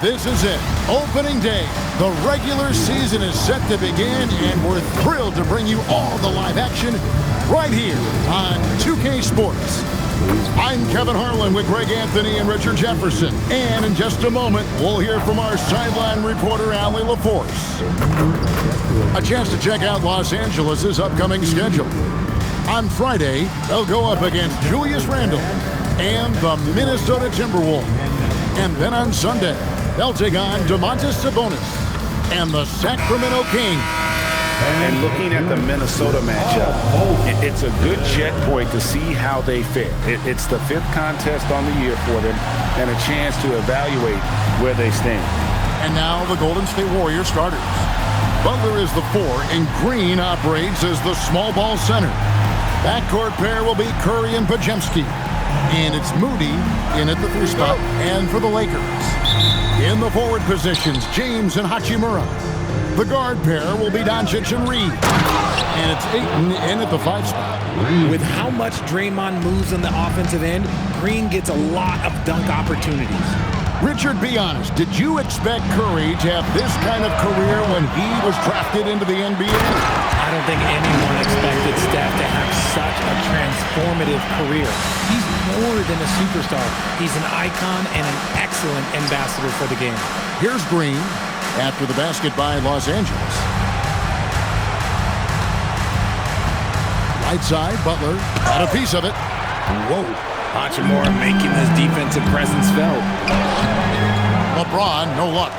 This is it. Opening day. The regular season is set to begin, and we're thrilled to bring you all the live action right here on 2K Sports. I'm Kevin Harlan with Greg Anthony and Richard Jefferson. And in just a moment, we'll hear from our sideline reporter, Allie LaForce. A chance to check out Los Angeles' upcoming schedule. On Friday, they'll go up against Julius Randle and the Minnesota Timberwolves. And then on Sunday, they'll take on Domantas Sabonis and the Sacramento Kings. And looking at the Minnesota matchup, it's a good checkpoint to see how they fare. It's the 5th contest on the year for them and a chance to evaluate where they stand. And now the Golden State Warriors starters. Butler is the 4, and Green operates as the small ball center. Backcourt pair will be Curry and Podziemski. And it's Moody in at the 3 spot. And for the Lakers, in the forward positions, James and Hachimura. The guard pair will be Doncic and Reed. And it's Ayton in at the 5 spot. With how much Draymond moves on the offensive end, Green gets a lot of dunk opportunities. Richard, be honest, did you expect Curry to have this kind of career when he was drafted into the NBA? I don't think anyone expected Steph to have such a transformative career. He's more than a superstar. He's an icon and an excellent ambassador for the game. Here's Green after the basket by Los Angeles. Right side, Butler got a piece of it. Whoa. Hachimura making his defensive presence felt. LeBron, no luck.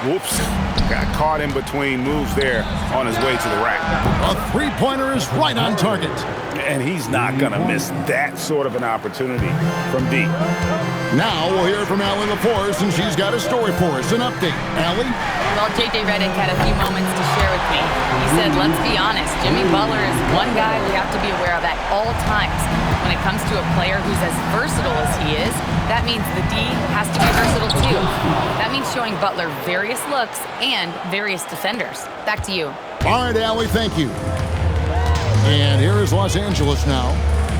Whoops. Got caught in between moves there on his way to the rack. A three-pointer is right on target. And he's not going to miss that sort of an opportunity from deep. Now we'll hear from Allie LaForce, and she's got a story for us. An update. Allie? Well, J.J. Redick had a few moments to share with me. He said, let's be honest, Jimmy Butler is one guy we have to be aware of at all times. When it comes to a player who's as versatile as he is, that means the D has to be versatile too. That means showing Butler various looks and various defenders. Back to you. All right, Allie, thank you. And here is Los Angeles now,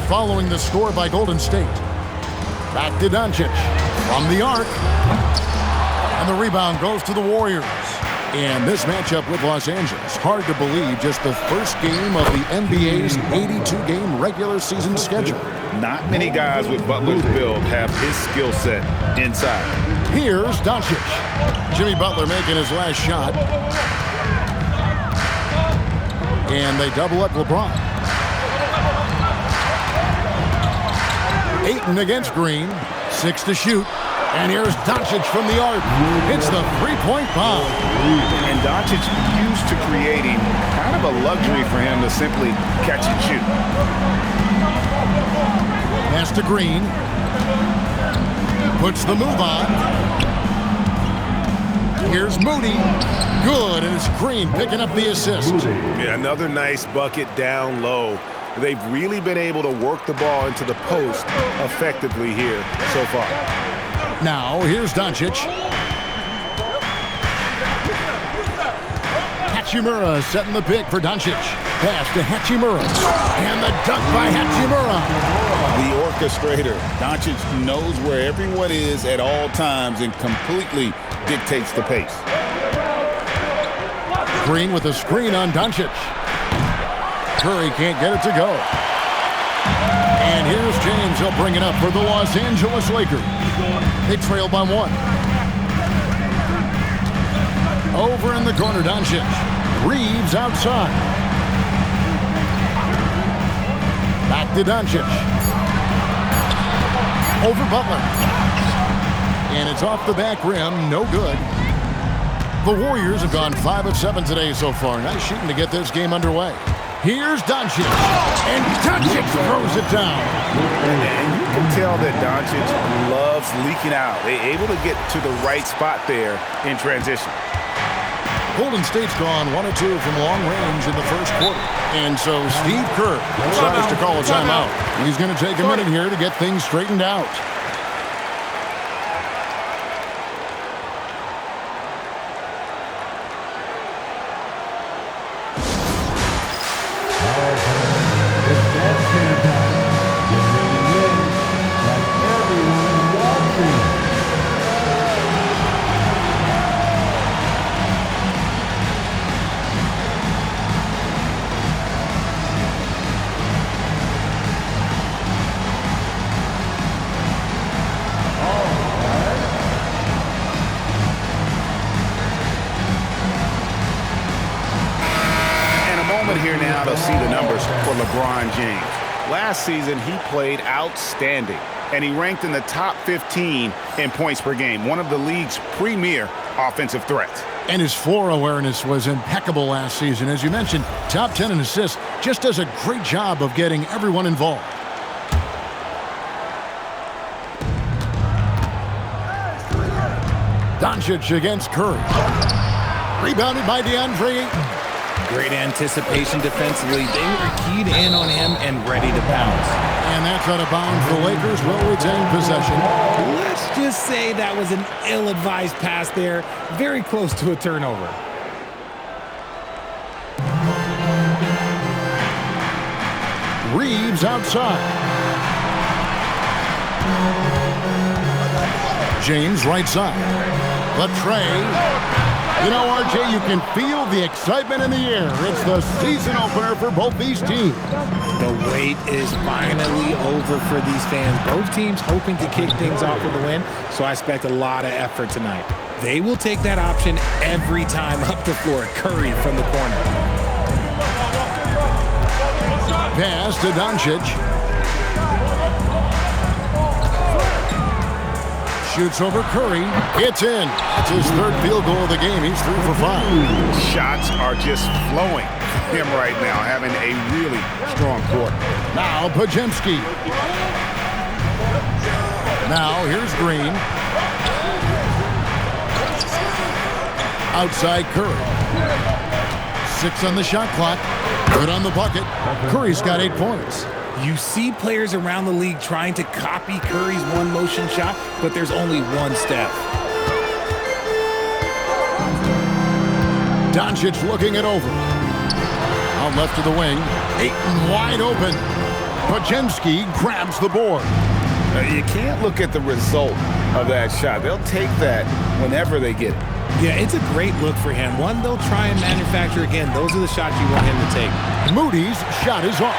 following the score by Golden State. Back to Doncic from the arc. And the rebound goes to the Warriors. And this matchup with Los Angeles, hard to believe, just the first game of the NBA's 82-game regular season schedule. Not many guys with Butler's build have his skill set inside. Here's Doncic. Jimmy Butler making his last shot. And they double up LeBron. Ayton against Green. 6 to shoot. And here's Doncic from the arc. It's the three-point bomb. And Doncic used to creating kind of a luxury for him to simply catch and shoot. Pass to Green. Puts the move on. Here's Moody. Good, and it's Green picking up the assist. Yeah, another nice bucket down low. They've really been able to work the ball into the post effectively here so far. Now, here's Doncic. Hachimura setting the pick for Doncic. Pass to Hachimura. And the dunk by Hachimura. The orchestrator. Doncic knows where everyone is at all times and completely dictates the pace. Green with a screen on Doncic. Curry can't get it to go. And here's James. He'll bring it up for the Los Angeles Lakers. They trail by 1. Over in the corner, Doncic. Reeves outside. Back to Doncic. Over Butler. And it's off the back rim. No good. The Warriors have gone 5 of 7 today so far. Nice shooting to get this game underway. Here's Doncic. And Doncic throws it down. And you can tell that Doncic loves leaking out. They're able to get to the right spot there in transition. Golden State's gone 1 of 2 from long range in the first quarter. And so Steve Kerr decides to call a timeout. He's going to take a minute here to get things straightened out. now to see the numbers for LeBron James. Last season, he played outstanding, and he ranked in the top 15 in points per game, one of the league's premier offensive threats. And his floor awareness was impeccable last season. As you mentioned, top 10 in assists, just does a great job of getting everyone involved. Doncic against Curry. Rebounded by DeAndre Ayton. Great anticipation defensively. They were keyed in on him and ready to bounce. And that's out of bounds. The Lakers will retain possession. Let's just say that was an ill-advised pass there. Very close to a turnover. Reeves outside. James right side. Latrey. You know, RJ, you can feel the excitement in the air. It's the season opener for both these teams. The wait is finally over for these fans. Both teams hoping to kick things off with a win, so I expect a lot of effort tonight. They will take that option every time up the floor. Curry from the corner. Pass to Doncic. Shoots over Curry. It's in. It's his third field goal of the game. He's 3 for 5. Shots are just flowing him right now, having a really strong quarter. Now Podziemski. Now here's Green. Outside Curry. 6 on the shot clock. Good on the bucket. Curry's got 8 points. You see players around the league trying to copy Curry's one-motion shot, but there's only one step. Doncic looking it over. Out left to the wing. Ayton wide open. Podziemski grabs the board. You can't look at the result of that shot. They'll take that whenever they get it. Yeah, it's a great look for him. One they'll try and manufacture again. Those are the shots you want him to take. Moody's shot is off.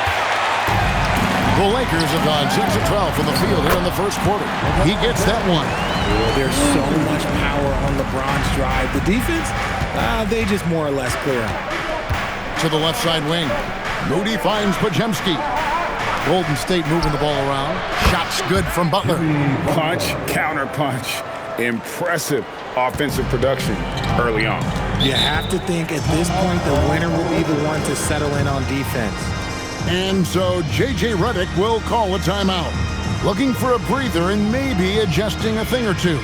The Lakers have gone 6 of 12 from the field here in the first quarter. He gets that one. There's so much power on LeBron's drive. The defense, they just more or less clear out. To the left side wing. Moody finds Podziemski. Golden State moving the ball around. Shots good from Butler. Punch, counter punch. Impressive offensive production early on. You have to think at this point the winner will be the one to settle in on defense. And so J.J. Redick will call a timeout. Looking for a breather and maybe adjusting a thing or two.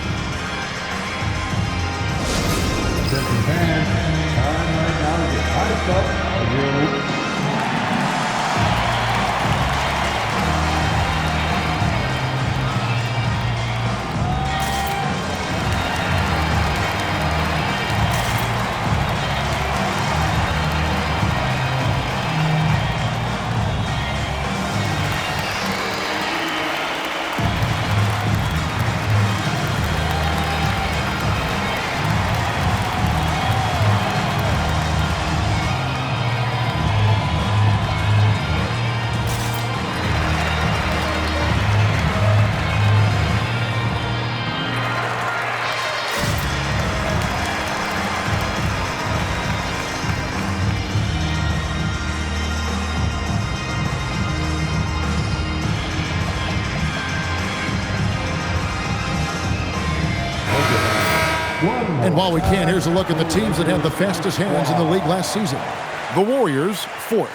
And while we can, here's a look at the teams that had the fastest hands in the league last season. The Warriors, 4th.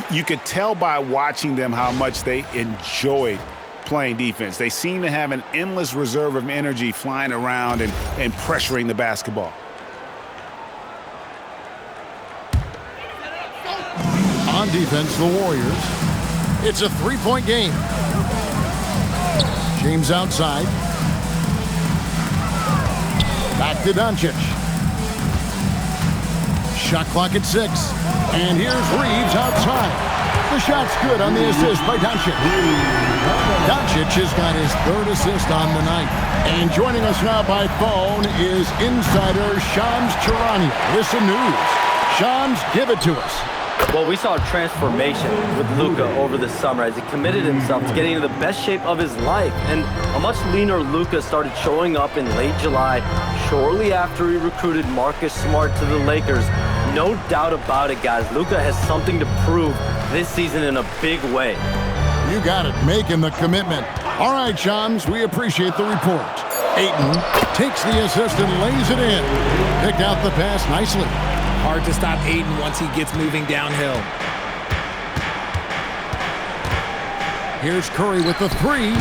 You could tell by watching them how much they enjoyed playing defense. They seem to have an endless reserve of energy flying around and pressuring the basketball. On defense, the Warriors. It's a 3-point game. James outside. Back to Doncic. Shot clock at 6. And here's Reeves outside. The shot's good on the assist by Doncic. Doncic has got his 3rd assist on the night. And joining us now by phone is insider Shams Charania. Listen news. Shams, give it to us. Well, we saw a transformation with Luka over the summer as he committed himself to getting into the best shape of his life. And a much leaner Luka started showing up in late July, shortly after he recruited Marcus Smart to the Lakers. no doubt about it, guys. Luka has something to prove this season in a big way. You got it, making the commitment. All right, Shams, we appreciate the report. Ayton takes the assist and lays it in. Picked out the pass nicely. Hard to stop Ayton once he gets moving downhill. Here's Curry with the three.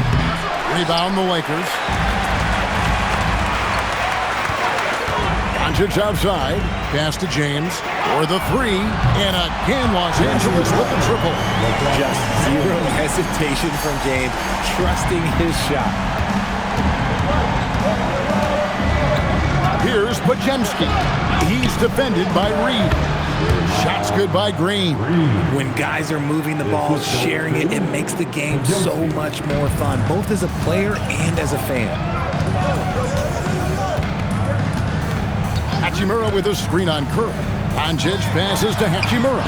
Rebound the Lakers. Doncic outside. Pass to James for the three. And again, Los Angeles with the triple. Just zero hesitation from James, trusting his shot. Here's Podziemski. He's defended by Reed. Shots good by Green. When guys are moving the ball, sharing it, it makes the game so much more fun, both as a player and as a fan. Hachimura with a screen on Curry. Doncic passes to Hachimura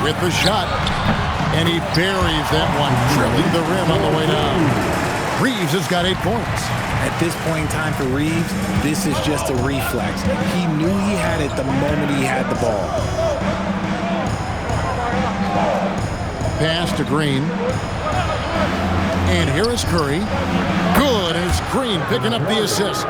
with the shot. And he buries that one, dribbling the rim on the way down. Reeves has got 8 points. At this point in time for Reeves, this is just a reflex. He knew he had it the moment he had the ball. Pass to Green. And here is Curry. Good as Green picking up the assist.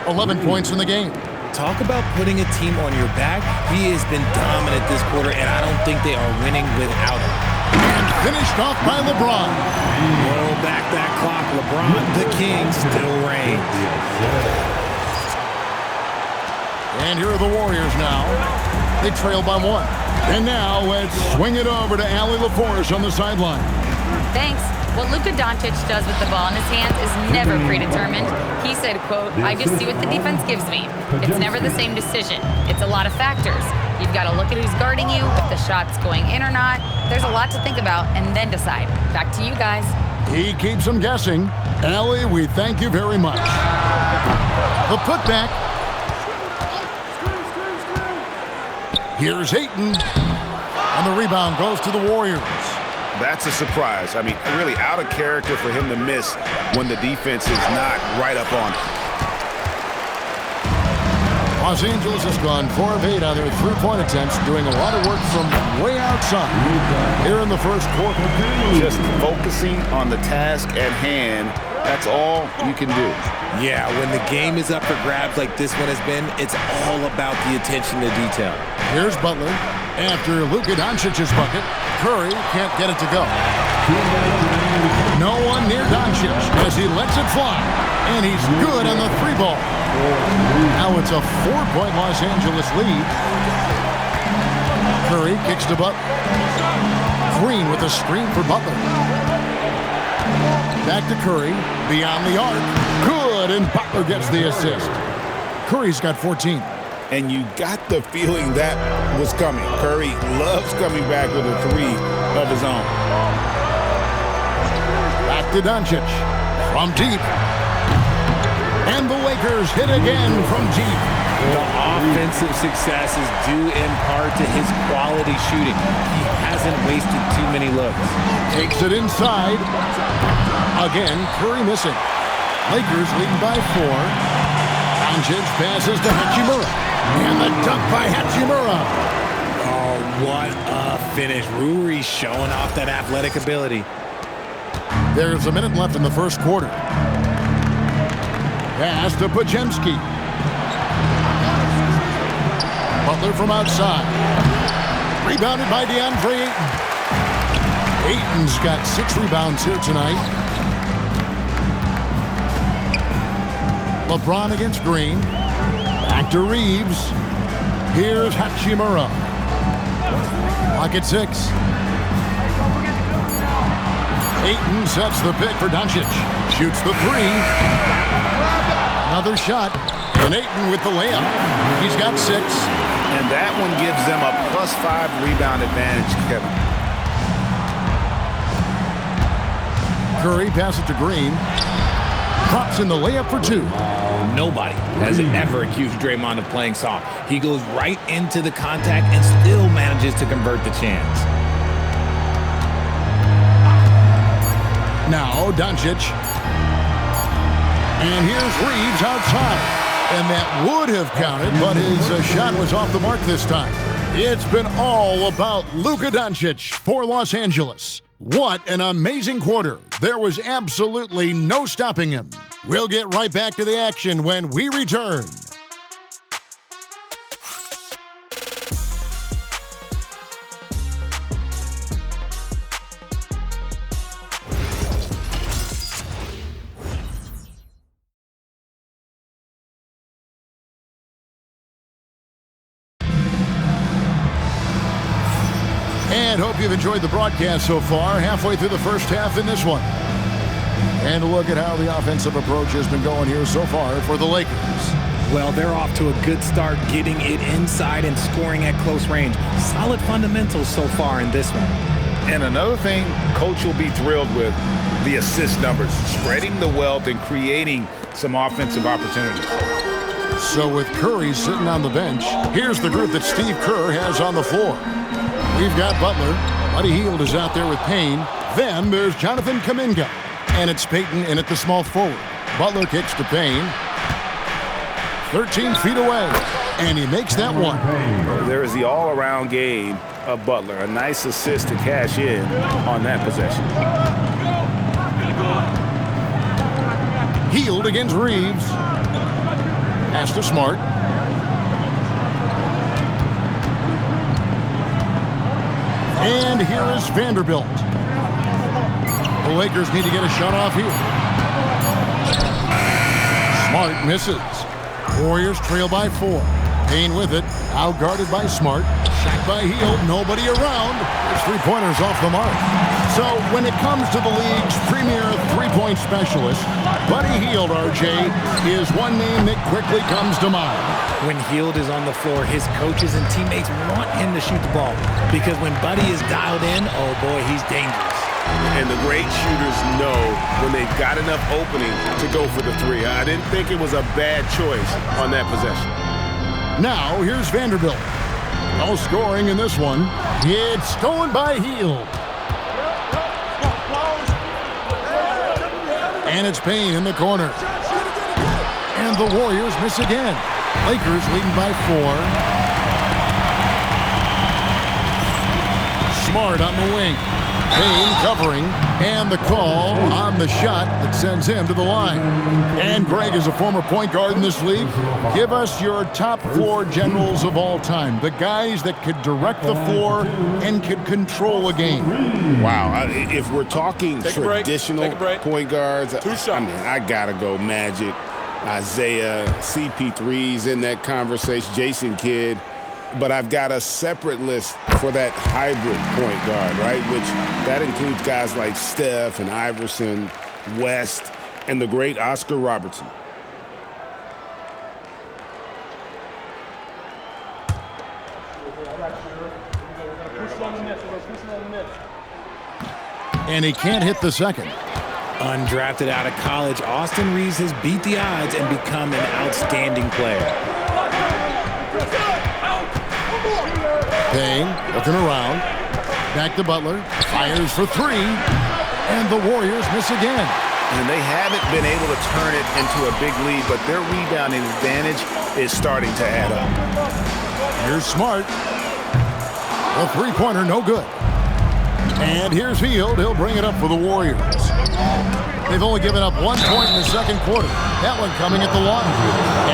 11 points in the game. Talk about putting a team on your back. He has been dominant this quarter, and I don't think they are winning without him. And finished off by LeBron. Roll back that clock. LeBron, the king, still reigns. And here are the Warriors now. They trail by 1. And now let's swing it over to Allie LaForce on the sideline. Thanks. What Luka Doncic does with the ball in his hands is never predetermined. He said, quote, "I just see what the defense gives me. It's never the same decision. It's a lot of factors. You've got to look at who's guarding you, if the shot's going in or not. There's a lot to think about, and then decide." Back to you guys. He keeps them guessing. Allie, we thank you very much. The putback. Here's Ayton. And the rebound goes to the Warriors. That's a surprise. I mean, really out of character for him to miss when the defense is not right up on it. Los Angeles has gone 4 of 8 on their three-point attempts, doing a lot of work from way outside here in the first quarter. Just focusing on the task at hand, that's all you can do. Yeah, when the game is up for grabs like this one has been, it's all about the attention to detail. Here's Butler. After Luka Doncic's bucket, Curry can't get it to go. No one near Doncic as he lets it fly. And he's good on the 3-ball. Now it's a 4-point Los Angeles lead. Curry kicks to Butler. Green with a screen for Butler. Back to Curry. Beyond the arc. Good, and Butler gets the assist. Curry's got 14. And you got the feeling that was coming. Curry loves coming back with a 3 of his own. Back to Doncic. From deep. And the Lakers hit again from deep. The offensive success is due in part to his quality shooting. He hasn't wasted too many looks. Takes it inside. Again, Curry missing. Lakers leading by 4. Doncic passes to Hachimura. And the dunk by Hachimura. Oh, what a finish. Rui showing off that athletic ability. There's a minute left in the first quarter. Pass to Podziemski. Butler from outside. Rebounded by DeAndre Ayton. Ayton's got 6 rebounds here tonight. LeBron against Green. Back to Reeves. Here's Hachimura. Pocket 6. Ayton sets the pick for Doncic. Shoots the 3. Another shot. And Ayton with the layup. He's got 6. And that one gives them a +5 rebound advantage, Kevin. Curry passes it to Green. Drops in the layup for 2. Nobody has ever accused Draymond of playing soft. He goes right into the contact and still manages to convert the chance. Now Doncic. And here's Reeves outside. And that would have counted, but his shot was off the mark this time. It's been all about Luka Doncic for Los Angeles. What an amazing quarter. There was absolutely no stopping him. We'll get right back to the action when we return. And hope you've enjoyed the broadcast so far, halfway through the first half in this one. And a look at how the offensive approach has been going here so far for the Lakers. Well, they're off to a good start getting it inside and scoring at close range. Solid fundamentals so far in this one. And another thing, Coach will be thrilled with the assist numbers, spreading the wealth and creating some offensive opportunities. So with Curry sitting on the bench, here's the group that Steve Kerr has on the floor. We've got Butler. Buddy Hield is out there with Payne. Then there's Jonathan Kuminga. And it's Payton in at the small forward. Butler kicks to Payne. 13 feet away. And he makes that one. There is the all-around game of Butler. A nice assist to cash in on that possession. Hield against Reeves. Pass to Smart. And here is Vanderbilt. The Lakers need to get a shot off here. Smart misses. Warriors trail by 4. Payne with it. Out guarded by Smart. Shot by Hield. Nobody around. His three-pointers off the mark. So when it comes to the league's premier three-point specialist, Buddy Hield, RJ, is one name that quickly comes to mind. When Hield is on the floor, his coaches and teammates want him to shoot the ball because when Buddy is dialed in, oh boy, he's dangerous. And the great shooters know when they've got enough opening to go for the three. I didn't think it was a bad choice on that possession. Now, here's Vanderbilt. No scoring in this one. It's stolen by Hield. And it's Payne in the corner. And the Warriors miss again. Lakers leading by 4. Smart on the wing. Payne covering, and the call on the shot that sends him to the line. And Greg is a former point guard in this league. Give us your top 4 generals of all time, the guys that could direct the floor and could control a game. Wow, if we're talking traditional point guards, I gotta go Magic, Isaiah, CP3's in that conversation, Jason Kidd. But I've got a separate list for that hybrid point guard, right? Which that includes guys like Steph and Iverson, West, and the great Oscar Robertson. And he can't hit the second. Undrafted out of college, Austin Reeves has beat the odds and become an outstanding player. Payne looking around. Back to Butler. Fires for 3. And the Warriors miss again. And they haven't been able to turn it into a big lead, but their rebounding advantage is starting to add up. Here's Smart. A three-pointer, no good. And here's Hield. He'll bring it up for the Warriors. They've only given up 1 point in the second quarter. That one coming at the line.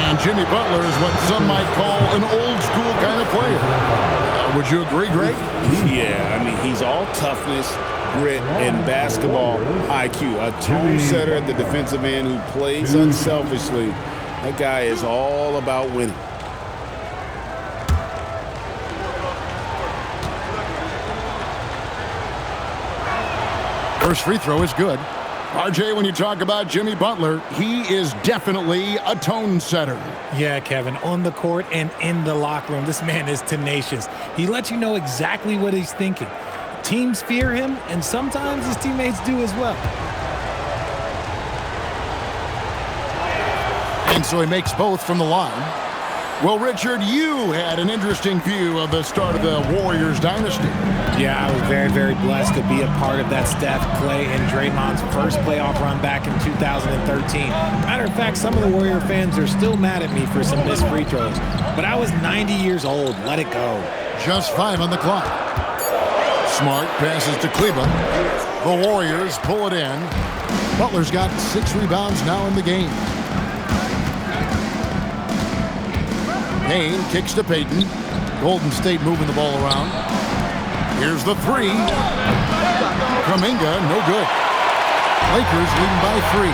And Jimmy Butler is what some might call an old-school kind of player. Would you agree, Greg? Yeah, I mean, he's all toughness, grit, and basketball IQ. A tone setter at the defensive end who plays unselfishly. That guy is all about winning. First free throw is good. RJ, when you talk about Jimmy Butler, he is definitely a tone setter. Yeah, Kevin, on the court and in the locker room, this man is tenacious. He lets you know exactly what he's thinking. Teams fear him, and sometimes his teammates do as well. And so he makes both from the line. Well, Richard, you had an interesting view of the start of the Warriors dynasty. Yeah, I was very, very blessed to be a part of that Steph, Clay, and Draymond's first playoff run back in 2013. Matter of fact, some of the Warrior fans are still mad at me for some missed free throws. But I was 90 years old. Let it go. Just 5 on the clock. Smart passes to Kleber. The Warriors pull it in. Butler's got 6 rebounds now in the game. Payne kicks to Payton. Golden State moving the ball around. Here's the 3. Kuminga, no good. Lakers leading by 3.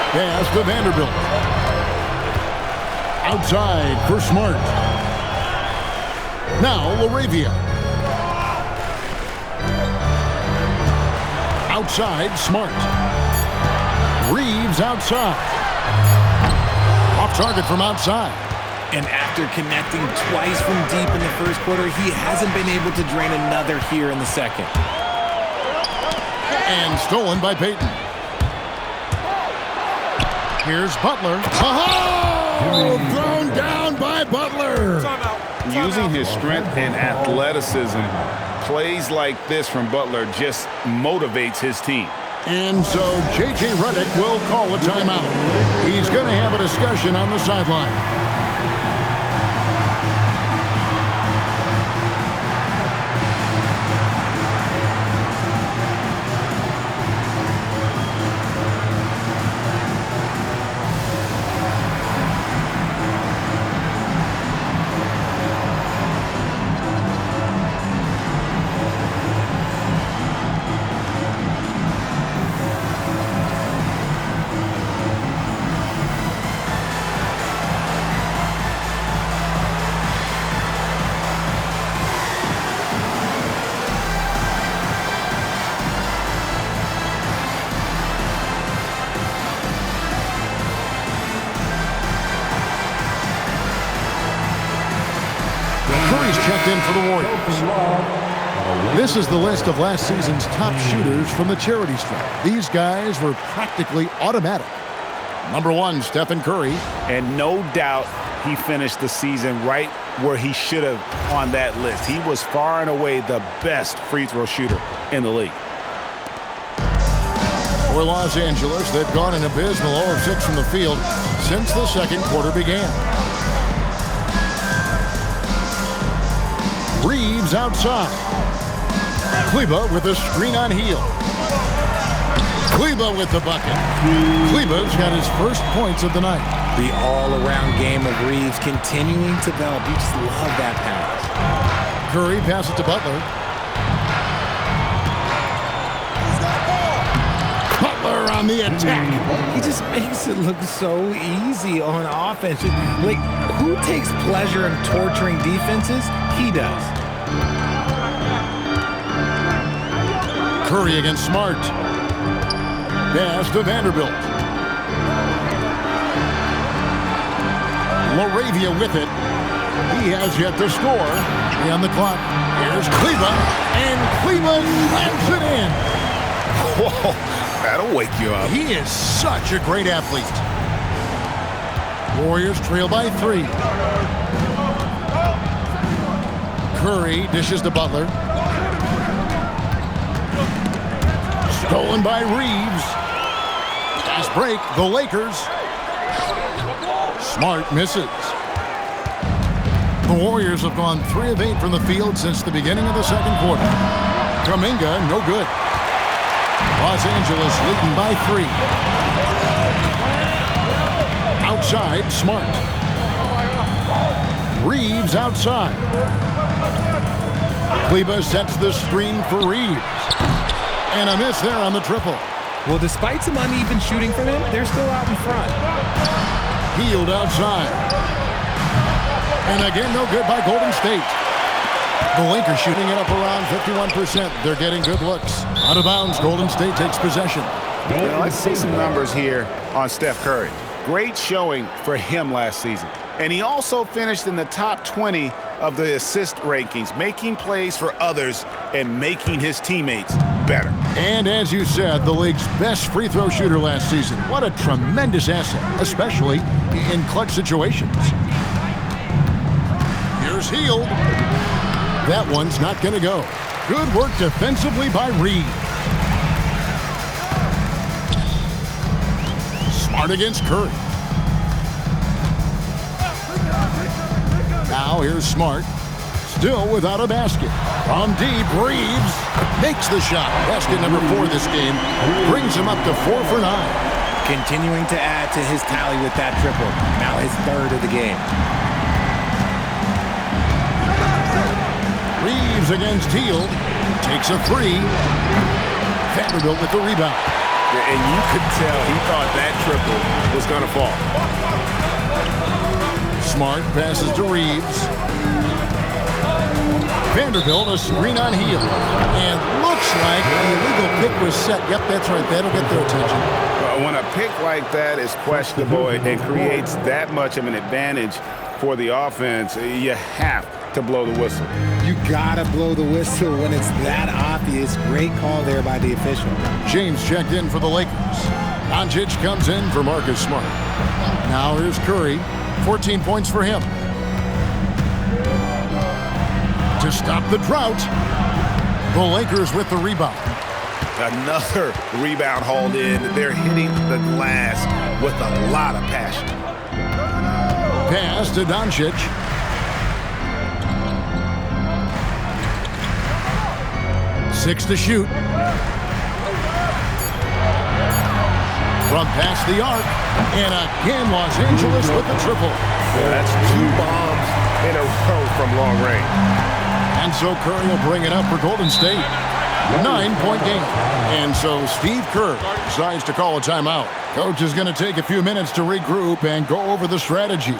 Pass to Vanderbilt. Outside for Smart. Now LaRavia. Outside, Smart. Reeves outside. Off target from outside. And after connecting twice from deep in the first quarter, he hasn't been able to drain another here in the second. And stolen by Payton. Here's Butler. Oh! Thrown down by Butler. Using his strength and athleticism, plays like this from Butler just motivates his team. And so J.J. Redick will call a timeout. He's going to have a discussion on the sideline. Curry's checked in for the Warriors. This is the list of last season's top shooters from the charity stripe. These guys were practically automatic. Number 1, Stephen Curry. And no doubt he finished the season right where he should have on that list. He was far and away the best free throw shooter in the league. For Los Angeles, they've gone an abysmal 0 of 6 from the field since the second quarter began. Reeves outside. Kleber with a screen on Hield. Kleber with the bucket. Kleber's got his first points of the night. The all-around game of Reeves continuing to develop. You just love that pass. Curry passes to Butler. Butler on the attack. He just makes it look so easy on offense. Like, who takes pleasure in torturing defenses? He does. Curry against Smart. Pass to Vanderbilt. LaRavia with it. He has yet to score. On the clock. Here's Kleber. And Kleber slams it in. Whoa, that'll wake you up. He is such a great athlete. Warriors trail by 3. Curry dishes to Butler. Stolen by Reeves. Fast break, the Lakers. Smart misses. The Warriors have gone 3 of 8 from the field since the beginning of the second quarter. Kuminga, no good. Los Angeles leading by 3. Outside, Smart. Reeves outside. Kleber sets the screen for Reeves. And a miss there on the triple. Well, despite some uneven shooting from him, they're still out in front. Hield outside. And again, no good by Golden State. The Lakers shooting it up around 51%. They're getting good looks. Out of bounds, Golden State takes possession. Well, let's see some numbers here on Steph Curry. Great showing for him last season. And he also finished in the top 20 of the assist rankings, making plays for others and making his teammates better. And as you said, the league's best free throw shooter last season. What a tremendous asset, especially in clutch situations. Here's Hield. That one's not going to go. Good work defensively by Reed. Smart against Curry. Now here's Smart. Still without a basket. From deep, Reeves makes the shot. Basket number 4 this game. Brings him up to 4 for 9. Continuing to add to his tally with that triple. Now his 3rd of the game. Reeves against Hield. Takes a 3. Vanderbilt with the rebound. And you could tell he thought that triple was going to fall. Smart passes to Reeves. Vanderbilt, a screen on Hield. And looks like the illegal pick was set. Yep, that's right. That'll get their attention. When a pick like that is questionable and creates that much of an advantage for the offense, you have to blow the whistle. You gotta blow the whistle when it's that obvious. Great call there by the official. James checked in for the Lakers. Doncic comes in for Marcus Smart. Now here's Curry. 14 points for him. To stop the drought, the Lakers with the rebound. Another rebound hauled in. They're hitting the glass with a lot of passion. Pass to Doncic. Six to shoot. From past the arc. And again, Los Angeles with the triple. That's 2 bombs in a row from long range. And so Curry will bring it up for Golden State. 9-point game. And so Steve Kerr decides to call a timeout. Coach is going to take a few minutes to regroup and go over the strategy.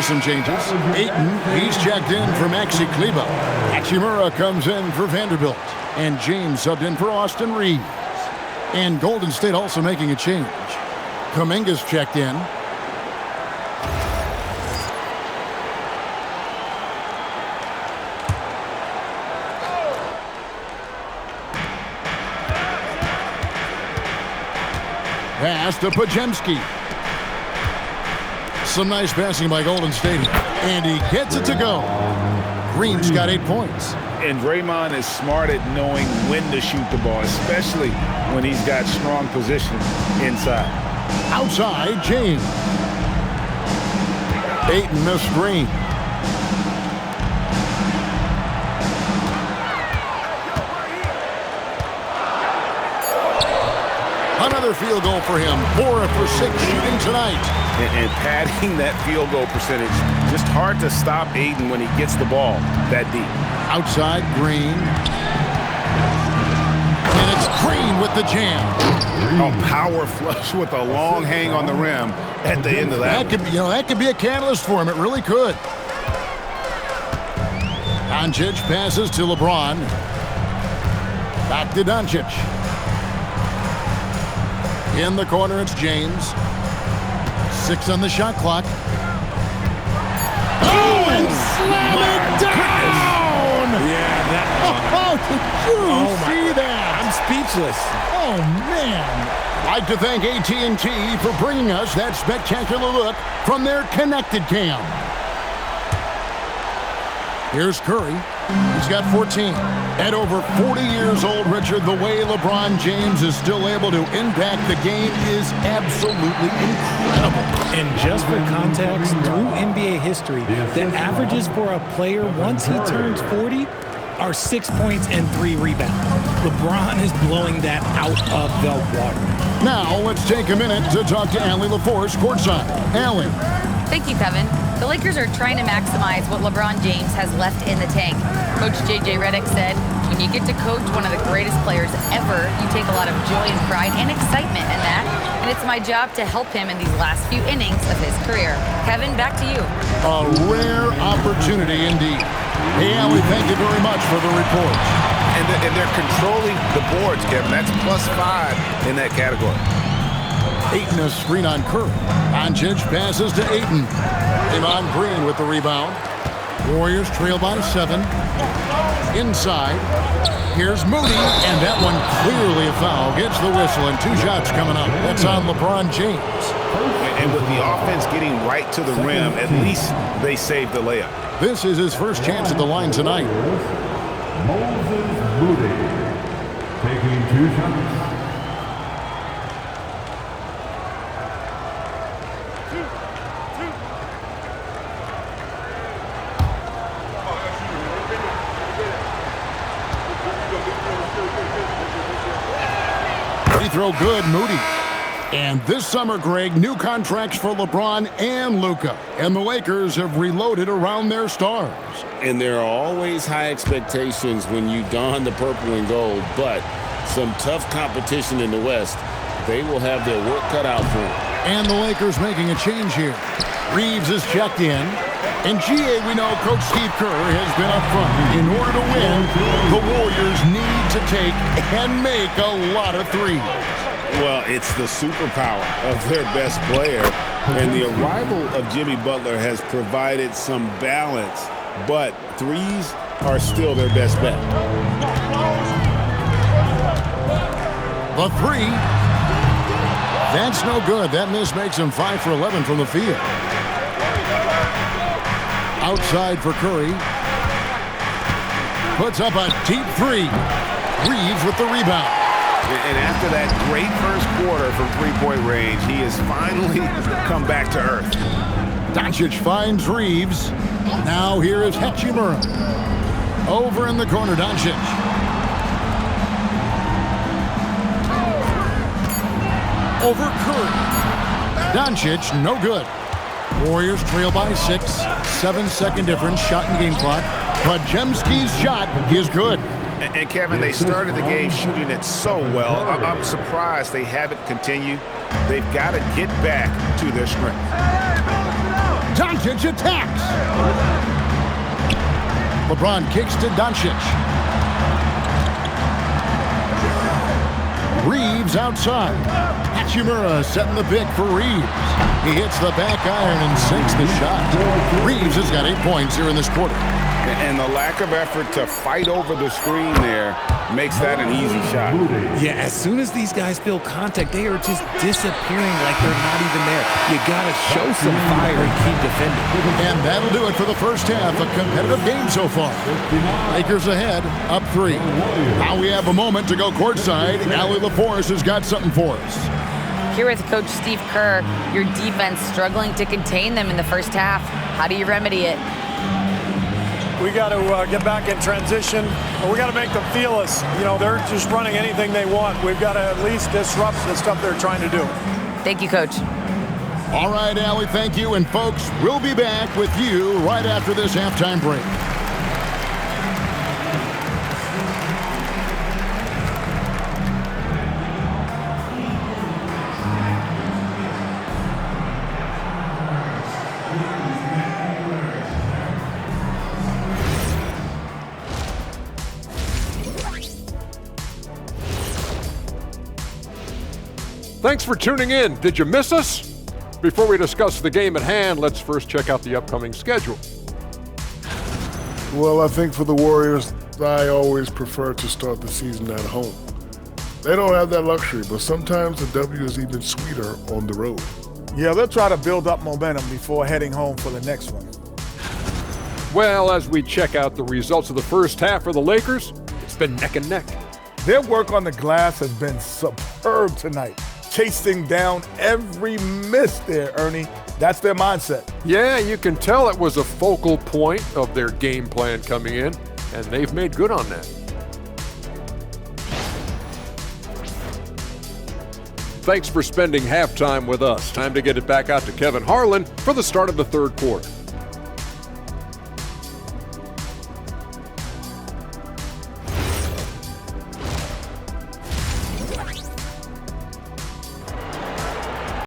Some changes. Ayton, he's checked in for Maxi Kleber. Hachimura comes in for Vanderbilt. And James subbed in for Austin Reeves. And Golden State also making a change. Kuminga's checked in. Pass to Podziemski. Some nice passing by Golden State. And he gets it to go. Green's got 8 points. And Draymond is smart at knowing when to shoot the ball, especially when he's got strong position inside. Outside, James. Ayton the screen. Another field goal for him. 4 for 6 shooting tonight. And padding that field goal percentage, just hard to stop Ayton when he gets the ball that deep. Outside, Green. And it's Green with the jam. Oh, power flush with a long hang on the rim at the end of that. That could be a catalyst for him. It really could. Doncic passes to LeBron. Back to Doncic. In the corner, it's James. 6 on the shot clock. Oh, and slam it down! Yeah, that. Oh, did you see that? I'm speechless. Oh, man. I'd like to thank AT&T for bringing us that spectacular look from their connected cam. Here's Curry. He's got 14. At over 40 years old, Richard, the way LeBron James is still able to impact the game is absolutely incredible. And just for context, through NBA history, the averages for a player once he turns 40 are 6 points and 3 rebounds. LeBron is blowing that out of the water. Now, let's take a minute to talk to Allie LaForce courtside. Allie. Thank you, Kevin. The Lakers are trying to maximize what LeBron James has left in the tank. Coach J.J. Redick said, when you get to coach one of the greatest players ever, you take a lot of joy and pride and excitement in that. And it's my job to help him in these last few innings of his career. Kevin, back to you. A rare opportunity indeed. Hey, Allie, thank you very much for the report. And they're controlling the boards, Kevin. That's +5 in that category. Ayton a screen on Curry. Doncic passes to Ayton. Draymond Green with the rebound. Warriors trail by 7. Inside. Here's Moody, and that one clearly a foul. Gets the whistle, and 2 shots coming up. That's on LeBron James. And with the offense getting right to the rim, at least they saved the layup. This is his first chance at the line tonight. Moses Moody taking 2 shots. Free throw good, Moody. And this summer, Greg, new contracts for LeBron and Luka. And the Lakers have reloaded around their stars. And there are always high expectations when you don the purple and gold, but some tough competition in the West. They will have their work cut out for them. And the Lakers making a change here. Reeves is checked in. And GA, we know Coach Steve Kerr has been up front. In order to win, the Warriors need to take and make a lot of threes. Well, it's the superpower of their best player. And the arrival of Jimmy Butler has provided some balance, but threes are still their best bet. The 3. That's no good. That miss makes him 5 for 11 from the field. Outside for Curry. Puts up a deep 3. Reeves with the rebound. And after that great first quarter from three-point range, he has finally come back to earth. Doncic finds Reeves. Now here is Hachimura. Over in the corner, Doncic. Over Curry. Doncic, no good. Warriors trail by 6. 7-second difference, shot and game clock. Podziemski's shot is good. And Kevin, they started the game shooting it so well. I'm surprised they haven't continued. They've got to get back to their strength. Doncic attacks. LeBron kicks to Doncic. Reeves outside. Hachimura setting the pick for Reeves. He hits the back iron and sinks the shot. Reeves has got 8 points here in this quarter. And the lack of effort to fight over the screen there makes that an easy shot. Yeah, as soon as these guys feel contact, they are just disappearing like they're not even there. You got to show some fire and keep defending. And that'll do it for the first half. A competitive game so far. Lakers ahead, up 3. Now we have a moment to go courtside. Allie LaForce has got something for us. Here with Coach Steve Kerr, your defense struggling to contain them in the first half. How do you remedy it? We got to get back in transition, and we got to make them feel us. You know, they're just running anything they want. We've got to at least disrupt the stuff they're trying to do. Thank you, Coach. All right, Allie, thank you. And folks, we'll be back with you right after this halftime break. Thanks for tuning in. Did you miss us? Before we discuss the game at hand, let's first check out the upcoming schedule. Well, I think for the Warriors, I always prefer to start the season at home. They don't have that luxury, but sometimes the W is even sweeter on the road. Yeah, they'll try to build up momentum before heading home for the next one. Well, as we check out the results of the first half for the Lakers, it's been neck and neck. Their work on the glass has been superb tonight. Chasing down every miss there, Ernie. That's their mindset. Yeah, you can tell it was a focal point of their game plan coming in, and they've made good on that. Thanks for spending halftime with us. Time to get it back out to Kevin Harlan for the start of the third quarter.